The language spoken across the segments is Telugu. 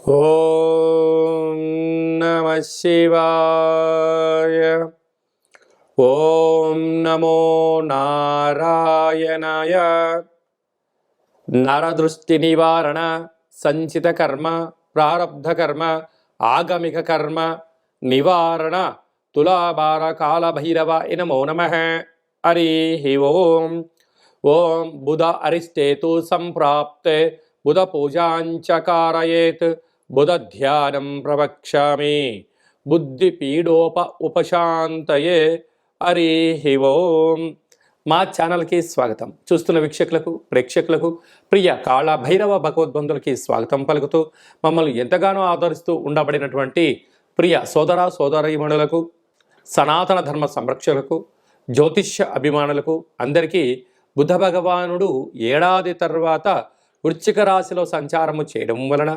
ఓం నమః శివాయ. ఓం నమో నారాయణాయ. నరదృష్టి నివారణ, సంచిత కర్మ, ప్రారబ్ధ కర్మ, ఆగమిక కర్మ నివారణ తులాభార కాళభైరవ నమో నమః. హరి ఓం. ఓం బుధ అరిష్టేతు సంప్రాప్తే బుధ పూజాంచకారయేత్ బుధ ధ్యానం ప్రవక్ష్యామి బుద్ధి పీడోప ఉపశాంతయే. హరి ఓం. మా ఛానల్కి స్వాగతం. చూస్తున్న వీక్షకులకు, ప్రేక్షకులకు, ప్రియ కాళభైరవ భగవద్బంధులకి స్వాగతం పలుకుతూ మమ్మల్ని ఎంతగానో ఆదరిస్తూ ఉండబడినటువంటి ప్రియ సోదర సోదరీమణులకు, సనాతన ధర్మ సంరక్షకులకు, జ్యోతిష్య అభిమానులకు అందరికీ బుధ భగవానుడు ఏడాది తర్వాత వృశ్చిక రాశిలో సంచారము చేయడం వలన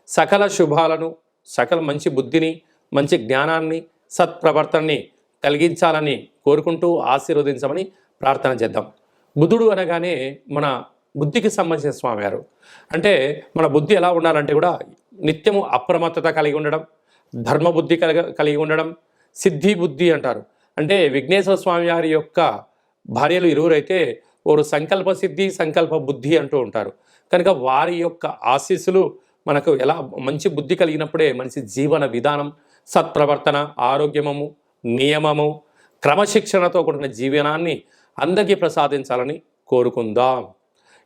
సకల శుభాలను, సకల మంచి బుద్ధిని, మంచి జ్ఞానాన్ని, సత్ప్రవర్తనని కలిగించాలని కోరుకుంటూ ఆశీర్వదించమని ప్రార్థన చేద్దాం. బుధుడు అనగానే మన బుద్ధికి సంబంధించిన స్వామివారు. అంటే మన బుద్ధి ఎలా ఉండాలంటే కూడా నిత్యము అప్రమత్తత కలిగి ఉండడం, ధర్మబుద్ధి కలిగి ఉండడం, సిద్ధి బుద్ధి అంటారు. అంటే విఘ్నేశ్వర స్వామి వారి యొక్క భార్యలు ఇరువురైతే వారు సంకల్ప సిద్ధి, సంకల్ప బుద్ధి అంటూ ఉంటారు. కనుక వారి యొక్క ఆశీస్సులు మనకు ఎలా మంచి బుద్ధి కలిగినప్పుడే మంచి జీవన విధానం, సత్ప్రవర్తన, ఆరోగ్యము, నియమము, క్రమశిక్షణతో కూడిన జీవనాన్ని అందరికీ ప్రసాదించాలని కోరుకుందాం.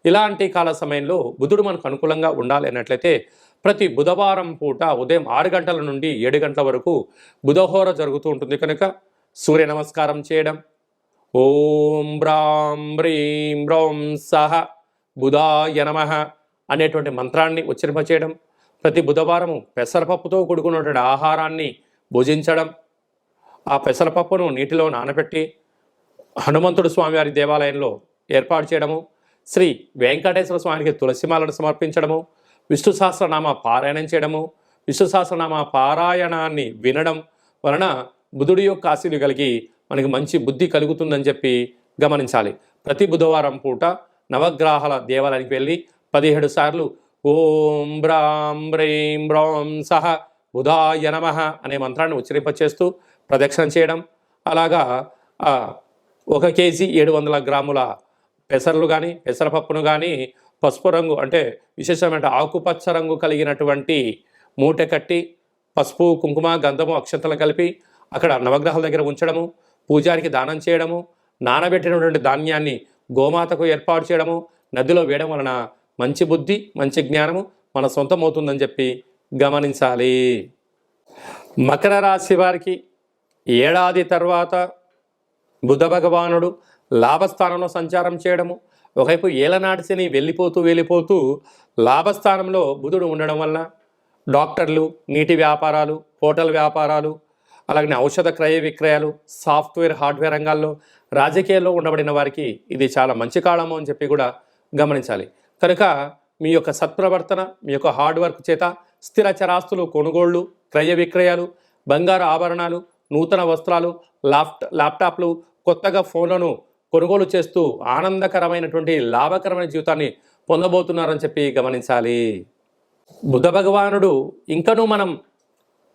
ఇలాంటి కాల సమయంలో బుధుడు మనకు అనుకూలంగా ఉండాలి అన్నట్లయితే ప్రతి బుధవారం పూట ఉదయం 6 గంటల నుండి 7 గంటల వరకు బుధహోర జరుగుతూ ఉంటుంది. కనుక సూర్య నమస్కారం చేయడం, ఓం బ్రాం బ్రీం బ్రౌం సహ బుధాయ నమః అనేటువంటి మంత్రాన్ని ఉచ్చరింపచేయడం, ప్రతి బుధవారము పెసరపప్పుతో కూడుకున్నటువంటి ఆహారాన్ని భుజించడం, ఆ పెసరపప్పును నీటిలో నానబెట్టి హనుమంతుడు స్వామివారి దేవాలయంలో ఏర్పాటు చేయడము, శ్రీ వెంకటేశ్వర స్వామికి తులసిమాలను సమర్పించడము, విష్ణు సహస్రనామ పారాయణం చేయడము, విష్ణు సహస్రనామ పారాయణాన్ని వినడం వలన బుధుడి యొక్క ఆశీలు కలిగి మనకి మంచి బుద్ధి కలుగుతుందని చెప్పి గమనించాలి. ప్రతి బుధవారం పూట నవగ్రహాల దేవాలయానికి వెళ్ళి 17 సార్లు ఓం బ్రాం బ్రీం బ్రౌం సహ బుధాయ నమః అనే మంత్రాన్ని ఉచ్చరింపచేస్తూ ప్రదక్షిణ చేయడం. అలాగా 1 కేజీ 700 గ్రాముల పెసర్లు కానీ, పెసరపప్పును కానీ పసుపు రంగు అంటే విశేషమైన ఆకుపచ్చ రంగు కలిగినటువంటి మూట కట్టి పసుపు, కుంకుమ, గంధము, అక్షంతలు కలిపి అక్కడ నవగ్రహాల దగ్గర ఉంచడము, పూజారికి దానం చేయడము, నానబెట్టినటువంటి ధాన్యాన్ని గోమాతకు ఏర్పాటు చేయడము, నదిలో వేయడం వలన మంచి బుద్ధి, మంచి జ్ఞానము మన సొంతం అవుతుందని చెప్పి గమనించాలి. మకర రాశి వారికి ఏడాది తర్వాత బుధ భగవానుడు లాభస్థానంలో సంచారం చేయడము, ఒకవైపు ఏలనాటి శని వెళ్ళిపోతూ లాభస్థానంలో బుధుడు ఉండడం వలన డాక్టర్లు, నీటి వ్యాపారాలు, హోటల్ వ్యాపారాలు, అలాగే ఔషధ క్రయ విక్రయాలు, సాఫ్ట్వేర్, హార్డ్వేర్ రంగాల్లో, రాజకీయాల్లో ఉండబడిన వారికి ఇది చాలా మంచి కాలము అని చెప్పి కూడా గమనించాలి. కనుక మీ యొక్క సత్ప్రవర్తన, మీ యొక్క హార్డ్ వర్క్ చేత స్థిర చరాస్తులు కొనుగోళ్లు, క్రయ విక్రయాలు, బంగారు ఆభరణాలు, నూతన వస్త్రాలు, ల్యాప్టాప్లు, కొత్తగా ఫోన్లను కొనుగోలు చేస్తూ ఆనందకరమైనటువంటి లాభకరమైన జీవితాన్ని పొందబోతున్నారని చెప్పి గమనించాలి. బుధ భగవానుడు ఇంకనూ మనం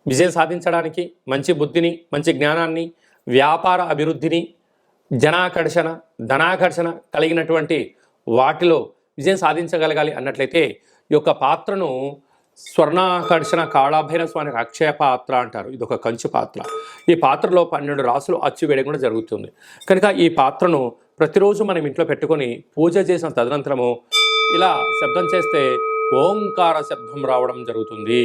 విజయం సాధించడానికి మంచి బుద్ధిని, మంచి జ్ఞానాన్ని, వ్యాపార అభివృద్ధిని, జనాకర్షణ, ధనాకర్షణ కలిగినటువంటి వాటిలో విజయం సాధించగలగాలి అన్నట్లయితే ఈ యొక్క పాత్రను స్వర్ణాకర్షణ కాళభైరవ స్వామి అక్షయ పాత్ర అంటారు. ఇది ఒక కంచు పాత్ర. ఈ పాత్రలో 12 రాసులు అచ్చు వేయడం కూడా జరుగుతుంది. కనుక ఈ పాత్రను ప్రతిరోజు మనం ఇంట్లో పెట్టుకొని పూజ చేసిన తదనంతరము ఇలా శబ్దం చేస్తే ఓంకార శబ్దం రావడం జరుగుతుంది.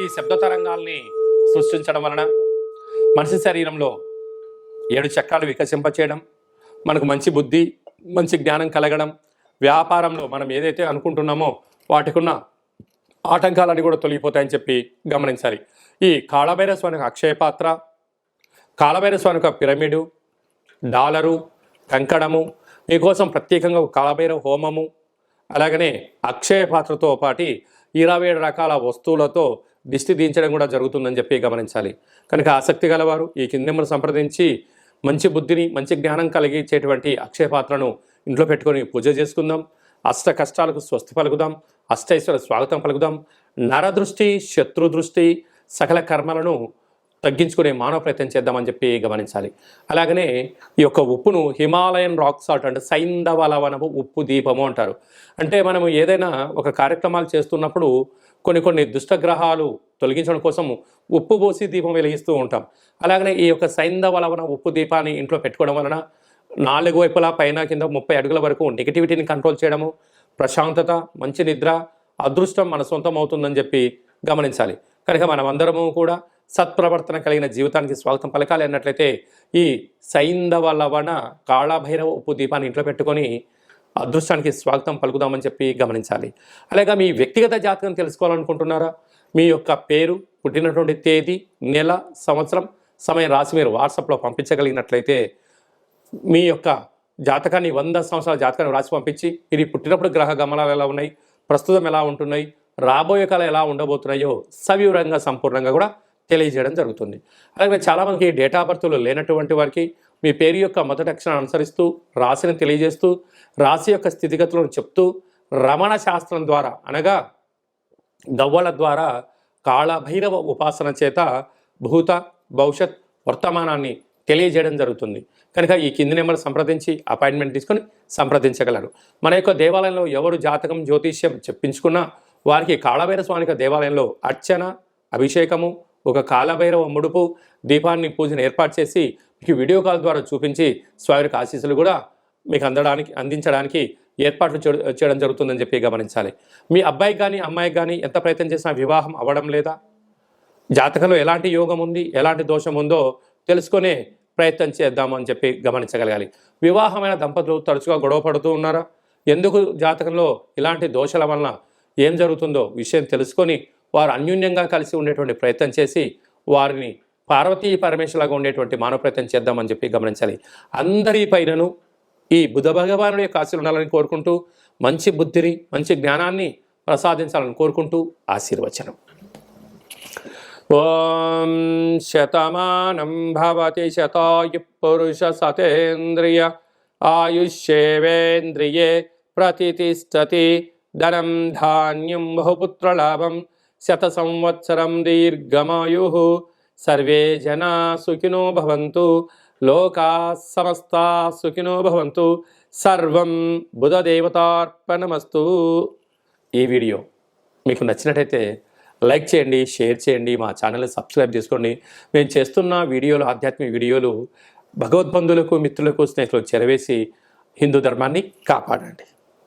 ఈ శబ్ద తరంగాల్ని సృష్టించడం వలన మనిషి శరీరంలో 7 చక్రాలు వికసింపచేయడం, మనకు మంచి బుద్ధి, మంచి జ్ఞానం కలగడం, వ్యాపారంలో మనం ఏదైతే అనుకుంటున్నామో వాటికున్న ఆటంకాలన్నీ కూడా తొలగిపోతాయని చెప్పి గమనించాలి. ఈ కాళభైరవ స్వామి అక్షయ పాత్ర, కాళభైరవ స్వామి యొక్క పిరమిడు, డాలరు, కంకణము, మీకోసం ప్రత్యేకంగా కాళభైరవ హోమము, అలాగనే అక్షయ పాత్రతో పాటి 27 రకాల వస్తువులతో దిష్టి దించడం కూడా జరుగుతుందని చెప్పి గమనించాలి. కనుక ఆసక్తి గలవారు ఈ కింది నెంబర్ సంప్రదించి మంచి బుద్ధిని మంచి జ్ఞానం కలిగించేటువంటి అక్షయ పాత్రను ఇంట్లో పెట్టుకొని పూజ చేసుకుందాం. అష్ట కష్టాలకు స్వస్తి పలుకుదాం. అష్టైశ్వర్య స్వాగతం పలుకుదాం. నరదృష్టి, శత్రు దృష్టి, సకల కర్మలను తగ్గించుకునే మానవ ప్రయత్నం చేద్దామని చెప్పి గమనించాలి. అలాగనే ఈ యొక్క ఉప్పును హిమాలయన్ రాక్ సాల్ట్ అంటే సైంధవ లవణము ఉప్పు దీపము అంటారు. అంటే మనము ఏదైనా ఒక కార్యక్రమాలు చేస్తున్నప్పుడు కొన్ని దుష్టగ్రహాలు తొలగించడం కోసం ఉప్పు పోసి దీపం వెలిగిస్తూ ఉంటాం. అలాగనే ఈ యొక్క సైంధవ లవణ ఉప్పు దీపాన్ని ఇంట్లో పెట్టుకోవడం వలన 4 వైపులా పైన కింద 30 అడుగుల వరకు నెగిటివిటీని కంట్రోల్ చేయడము, ప్రశాంతత, మంచి నిద్ర, అదృష్టం మన సొంతం అవుతుందని చెప్పి గమనించాలి. కనుక మనమందరము కూడా సత్ప్రవర్తన కలిగిన జీవితానికి స్వాగతం పలకాలి అన్నట్లయితే ఈ సైంధవ లవణ కాళభైరవ ఉప్పు దీపాన్ని ఇంట్లో పెట్టుకొని అదృష్టానికి స్వాగతం పలుకుదామని చెప్పి గమనించాలి. అలాగే మీ వ్యక్తిగత జాతకం తెలుసుకోవాలనుకుంటున్నారా? మీ యొక్క పేరు, పుట్టినటువంటి తేదీ, నెల, సంవత్సరం, సమయం రాసి మీరు వాట్సాప్లో పంపించగలిగినట్లయితే మీ యొక్క జాతకాన్ని 100 సంవత్సరాల జాతకాన్ని రాసి పంపించి మీరు పుట్టినప్పుడు గ్రహ గమనాలు ఎలా ఉన్నాయి, ప్రస్తుతం ఎలా ఉంటున్నాయి, రాబోయే కాలం ఎలా ఉండబోతున్నాయో సవివరంగా సంపూర్ణంగా కూడా తెలియజేయడం జరుగుతుంది. అలాగే చాలామందికి డేటా ఆఫ్ బర్త్లు లేనటువంటి వారికి మీ పేరు యొక్క మొదటి అక్షరాన్ని అనుసరిస్తూ రాశిని తెలియజేస్తూ రాశి యొక్క స్థితిగతులను చెప్తూ రమణ శాస్త్రం ద్వారా అనగా గవ్వల ద్వారా కాళభైరవ ఉపాసన చేత భూత, భవిష్యత్, వర్తమానాన్ని తెలియజేయడం జరుగుతుంది. కనుక ఈ కింది నెంబర్ సంప్రదించి అపాయింట్మెంట్ తీసుకొని సంప్రదించగలరు. మన యొక్క దేవాలయంలో ఎవరు జాతకం, జ్యోతిష్యం చెప్పించుకున్నా వారికి కాళభైరవ స్వామి దేవాలయంలో అర్చన, అభిషేకము, ఒక కాళభైరవ ముడుపు దీపాన్ని పూజను ఏర్పాటు చేసి మీకు వీడియో కాల్ ద్వారా చూపించి స్వామి ఆశీస్సులు కూడా మీకు అందించడానికి ఏర్పాట్లు చేయడం జరుగుతుందని చెప్పి గమనించాలి. మీ అబ్బాయికి కానీ అమ్మాయికి కానీ ఎంత ప్రయత్నం చేసినా వివాహం అవ్వడం లేదా, జాతకంలో ఎలాంటి యోగం ఉంది, ఎలాంటి దోషం ఉందో తెలుసుకునే ప్రయత్నం చేద్దాము అని చెప్పి గమనించగలగాలి. వివాహమైన దంపతులు తరచుగా గొడవ పడుతూ ఉన్నారా? ఎందుకు జాతకంలో ఇలాంటి దోషాల వలన ఏం జరుగుతుందో విషయం తెలుసుకొని వారు అన్యోన్యంగా కలిసి ఉండేటువంటి ప్రయత్నం చేసి వారిని పార్వతీ పరమేశ్వరులాగా ఉండేటువంటి మానవ ప్రయత్నం చేద్దామని చెప్పి గమనించాలి. అందరి పైనను ఈ బుధ భగవానుడి యొక్క ఆశీర్వాదాలు ఉండాలని కోరుకుంటూ మంచి బుద్ధిని మంచి జ్ఞానాన్ని ప్రసాదించాలని కోరుకుంటూ ఆశీర్వచనం. ఓం శతమానం భవతి శతాయు పురుష సతేంద్రియ ఆయుష్యేవేంద్రియే ప్రతిష్టతి ధనం ధాన్యం బహుపుత్రలాభం శత సంవత్సరం దీర్ఘమాయు సర్వే జనా సుఖినో భవంతు లోకా సమస్తా సుఖినో భవంతు సర్వం బుధదేవతార్పణమస్తు. ఈ వీడియో మీకు నచ్చినట్టయితే లైక్ చేయండి, షేర్ చేయండి, మా ఛానల్ని సబ్స్క్రైబ్ చేసుకోండి. మేము చేస్తున్న వీడియోలు, ఆధ్యాత్మిక వీడియోలు భగవద్బంధువులకు, మిత్రులకు, స్నేహితులకు చేరవేసి హిందూ ధర్మాన్ని కాపాడండి.